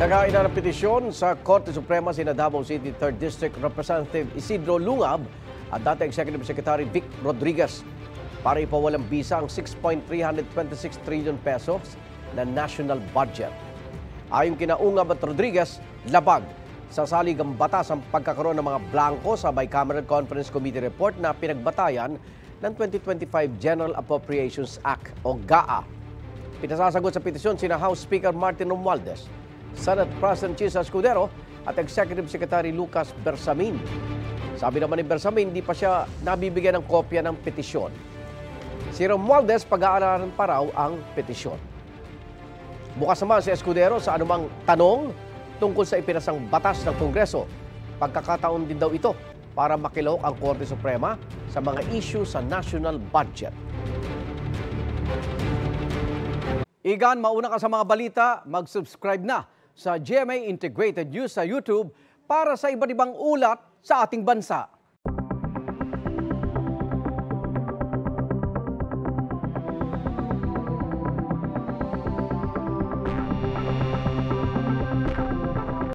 Nagain na ng petisyon sa Korte Suprema sina Davao City 3rd District Representative Isidro Lungab at dating Executive Secretary Vic Rodriguez para ipawalang bisa ang 6.326 trillion pesos na national budget. Ayon kina Ungab at Rodriguez, labag sa saligang batas ang pagkakaroon ng mga blanco sa Bicameral Conference Committee report na pinagbatayan ng 2025 General Appropriations Act o GAA. Pinasasagot sa petisyon sina House Speaker Martin Romualdez, Senate President Chisa Escudero at Executive Secretary Lucas Bersamin. Sabi naman ni Bersamin, hindi pa siya nabibigyan ng kopya ng petisyon. Si Romualdez, pag-aaralan pa raw ang petisyon. Bukas naman si Escudero sa anumang tanong tungkol sa ipinasang batas ng Kongreso. Pagkakataon din daw ito para makilahok ang Korte Suprema sa mga issue sa national budget. Igan, mauna ka sa mga balita, mag-subscribe na sa GMA Integrated News sa YouTube para sa iba't ibang ulat sa ating bansa.